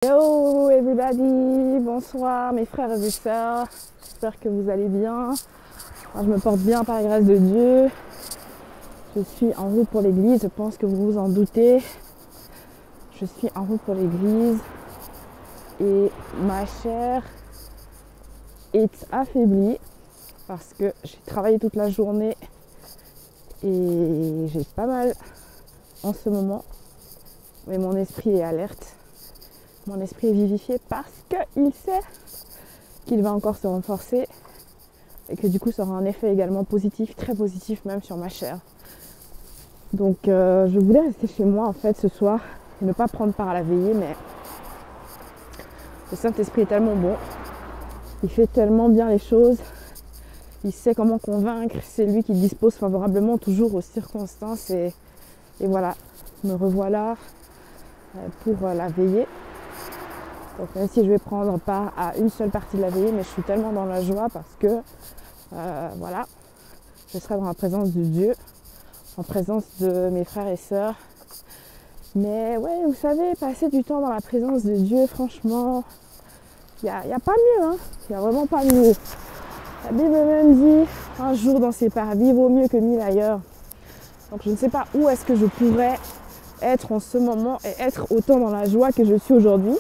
Hello everybody, bonsoir mes frères et mes sœurs, j'espère que vous allez bien. Moi, je me porte bien par la grâce de Dieu. Je suis en route pour l'église, je pense que vous vous en doutez. Je suis en route pour l'église et ma chair est affaiblie parce que j'ai travaillé toute la journée et j'ai pas mal en ce moment, mais mon esprit est alerte. Mon esprit est vivifié parce qu'il sait qu'il va encore se renforcer et que du coup ça aura un effet également positif, très positif même sur ma chair. Donc je voulais rester chez moi en fait ce soir et ne pas prendre part à la veillée, mais le Saint-Esprit est tellement bon, il fait tellement bien les choses, il sait comment convaincre, c'est lui qui dispose favorablement toujours aux circonstances et voilà, me revoilà pour la veillée. Donc même si je vais prendre part à une seule partie de la veillée, mais je suis tellement dans la joie parce que voilà, je serai dans la présence de Dieu, en présence de mes frères et sœurs. Mais ouais, vous savez, passer du temps dans la présence de Dieu, franchement, il n'y a pas mieux, hein. Il n'y a vraiment pas mieux. La Bible même dit, un jour dans ses parvis vaut mieux que 1000 ailleurs. Donc je ne sais pas où est-ce que je pourrais être en ce moment et être autant dans la joie que je suis aujourd'hui.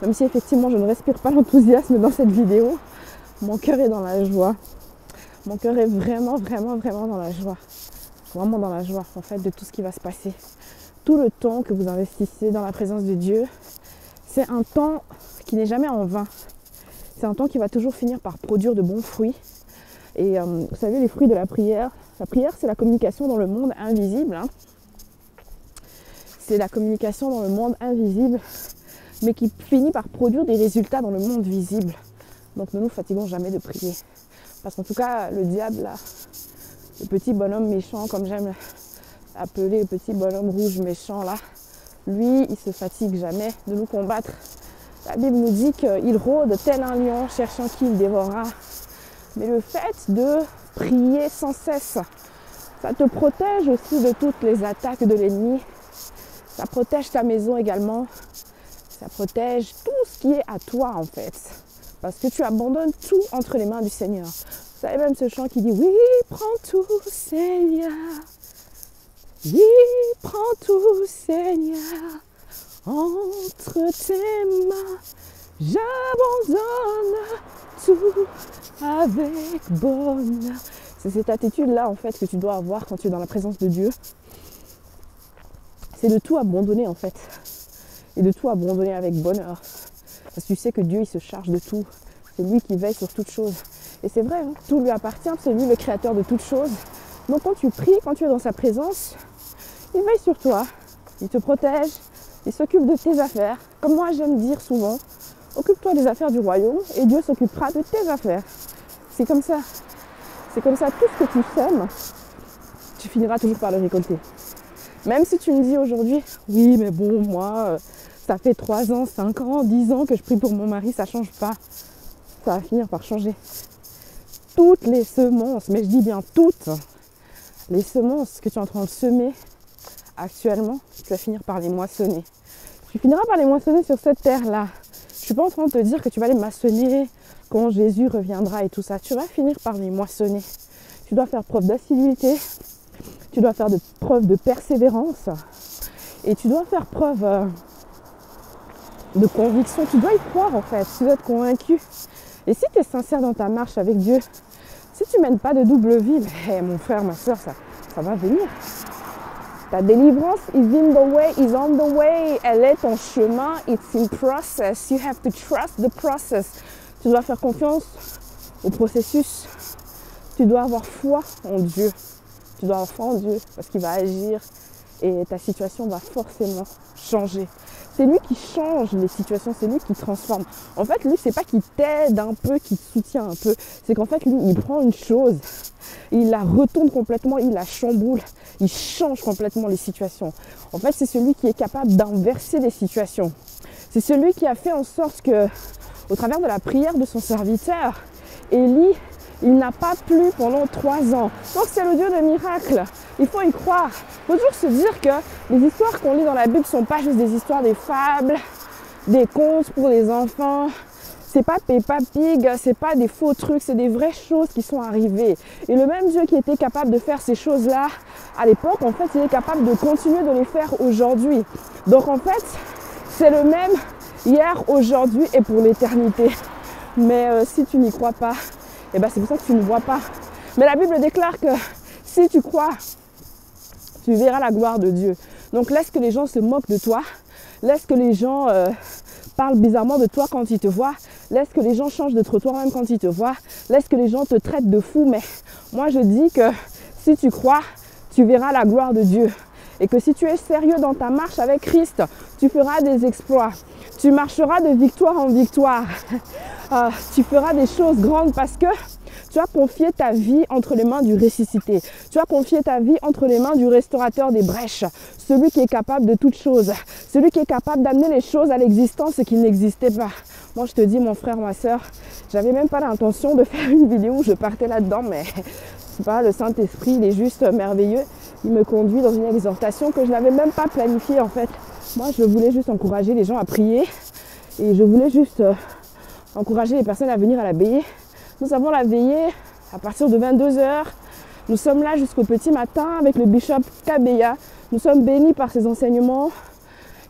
Même si effectivement je ne respire pas l'enthousiasme dans cette vidéo, mon cœur est dans la joie. Mon cœur est vraiment dans la joie. Vraiment dans la joie en fait de tout ce qui va se passer. Tout le temps que vous investissez dans la présence de Dieu, c'est un temps qui n'est jamais en vain. C'est un temps qui va toujours finir par produire de bons fruits. Et vous savez, les fruits de la prière, c'est la communication dans le monde invisible. Hein. C'est la communication dans le monde invisible, mais qui finit par produire des résultats dans le monde visible. Donc ne nous fatiguons jamais de prier. Parce qu'en tout cas, le diable, là, le petit bonhomme méchant, comme j'aime appeler le petit bonhomme rouge méchant, là, lui, il se fatigue jamais de nous combattre. La Bible nous dit qu'il rôde tel un lion cherchant qui le dévorera. Mais le fait de prier sans cesse, ça te protège aussi de toutes les attaques de l'ennemi. Ça protège ta maison également. Ça protège tout ce qui est à toi en fait. Parce que tu abandonnes tout entre les mains du Seigneur. Vous savez même ce chant qui dit « Oui, prends tout Seigneur. Oui, prends tout Seigneur. Entre tes mains, j'abandonne tout avec bonheur. » C'est cette attitude-là en fait que tu dois avoir quand tu es dans la présence de Dieu. C'est de tout abandonner en fait. Et de tout abandonner avec bonheur. Parce que tu sais que Dieu, il se charge de tout. C'est lui qui veille sur toutes choses. Et c'est vrai, hein, tout lui appartient, c'est lui le créateur de toutes choses. Donc quand tu pries, quand tu es dans sa présence, il veille sur toi. Il te protège, il s'occupe de tes affaires. Comme moi, j'aime dire souvent, occupe-toi des affaires du royaume et Dieu s'occupera de tes affaires. C'est comme ça. C'est comme ça, tout ce que tu sèmes, tu finiras toujours par le récolter. Même si tu me dis aujourd'hui, oui mais bon moi, ça fait 3 ans, 5 ans, 10 ans que je prie pour mon mari, ça ne change pas. Ça va finir par changer. Toutes les semences, mais je dis bien toutes, les semences que tu es en train de semer actuellement, tu vas finir par les moissonner. Tu finiras par les moissonner sur cette terre-là. Je ne suis pas en train de te dire que tu vas les moissonner quand Jésus reviendra et tout ça. Tu vas finir par les moissonner. Tu dois faire preuve d'assiduité. Tu dois faire preuve de persévérance et tu dois faire preuve de conviction. Tu dois y croire en fait, tu dois être convaincu. Et si tu es sincère dans ta marche avec Dieu, si tu ne mènes pas de double vie, mais mon frère, ma soeur, ça va venir. Ta délivrance is in the way, is on the way. Elle est en chemin, it's in process. You have to trust the process. Tu dois faire confiance au processus. Tu dois avoir foi en Dieu. Tu dois avoir foi en Dieu parce qu'il va agir et ta situation va forcément changer. C'est lui qui change les situations, c'est lui qui transforme. En fait, lui, c'est pas qu'il t'aide un peu, qu'il te soutient un peu. C'est qu'en fait, lui, il prend une chose, il la retourne complètement, il la chamboule, il change complètement les situations. En fait, c'est celui qui est capable d'inverser les situations. C'est celui qui a fait en sorte que, au travers de la prière de son serviteur, Élie, il n'a pas plu pendant 3 ans. Donc c'est le Dieu de miracles. Il faut y croire. Il faut toujours se dire que les histoires qu'on lit dans la Bible ne sont pas juste des histoires, des fables, des contes pour les enfants. C'est pas Peppa Pig, c'est pas des faux trucs, c'est des vraies choses qui sont arrivées. Et le même Dieu qui était capable de faire ces choses-là à l'époque, en fait, il est capable de continuer de les faire aujourd'hui. Donc en fait, c'est le même hier, aujourd'hui et pour l'éternité. Mais si tu n'y crois pas, eh ben c'est pour ça que tu ne vois pas. Mais la Bible déclare que si tu crois, tu verras la gloire de Dieu. Donc laisse que les gens se moquent de toi. Laisse que les gens parlent bizarrement de toi quand ils te voient. Laisse que les gens changent de trottoir même quand ils te voient. Laisse que les gens te traitent de fou. Mais moi je dis que si tu crois, tu verras la gloire de Dieu. Et que si tu es sérieux dans ta marche avec Christ, tu feras des exploits. Tu marcheras de victoire en victoire. Tu feras des choses grandes parce que tu as confié ta vie entre les mains du ressuscité. Tu as confié ta vie entre les mains du restaurateur des brèches. Celui qui est capable de toutes choses. Celui qui est capable d'amener les choses à l'existence qui n'existaient pas. Moi, je te dis, mon frère, ma soeur, j'avais même pas l'intention de faire une vidéo où je partais là-dedans, mais c'est pas, le Saint-Esprit, il est juste merveilleux. Il me conduit dans une exhortation que je n'avais même pas planifiée, en fait. Moi, je voulais juste encourager les gens à prier et je voulais juste encourager les personnes à venir à la veillée. Nous avons la veillée à partir de 22 h. Nous sommes là jusqu'au petit matin avec le bishop Kabeya. Nous sommes bénis par ses enseignements.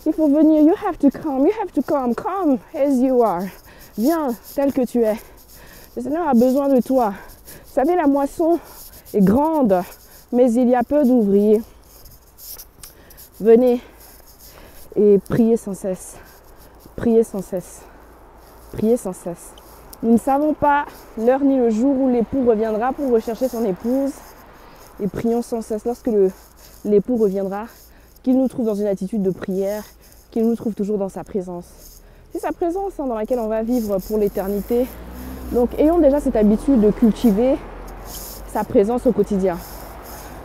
Il faut venir. You have to come. Come as you are. Viens tel que tu es. Le Seigneur a besoin de toi. Vous savez, la moisson est grande, mais il y a peu d'ouvriers. Venez et priez sans cesse. Priez sans cesse. Priez sans cesse. Nous ne savons pas l'heure ni le jour où l'époux reviendra pour rechercher son épouse. Et prions sans cesse lorsque l'époux reviendra, qu'il nous trouve dans une attitude de prière, qu'il nous trouve toujours dans sa présence. C'est sa présence dans laquelle on va vivre pour l'éternité. Donc ayons déjà cette habitude de cultiver sa présence au quotidien.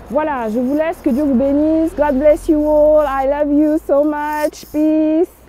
Voilà, je vous laisse, que Dieu vous bénisse. God bless you all. I love you so much. Peace.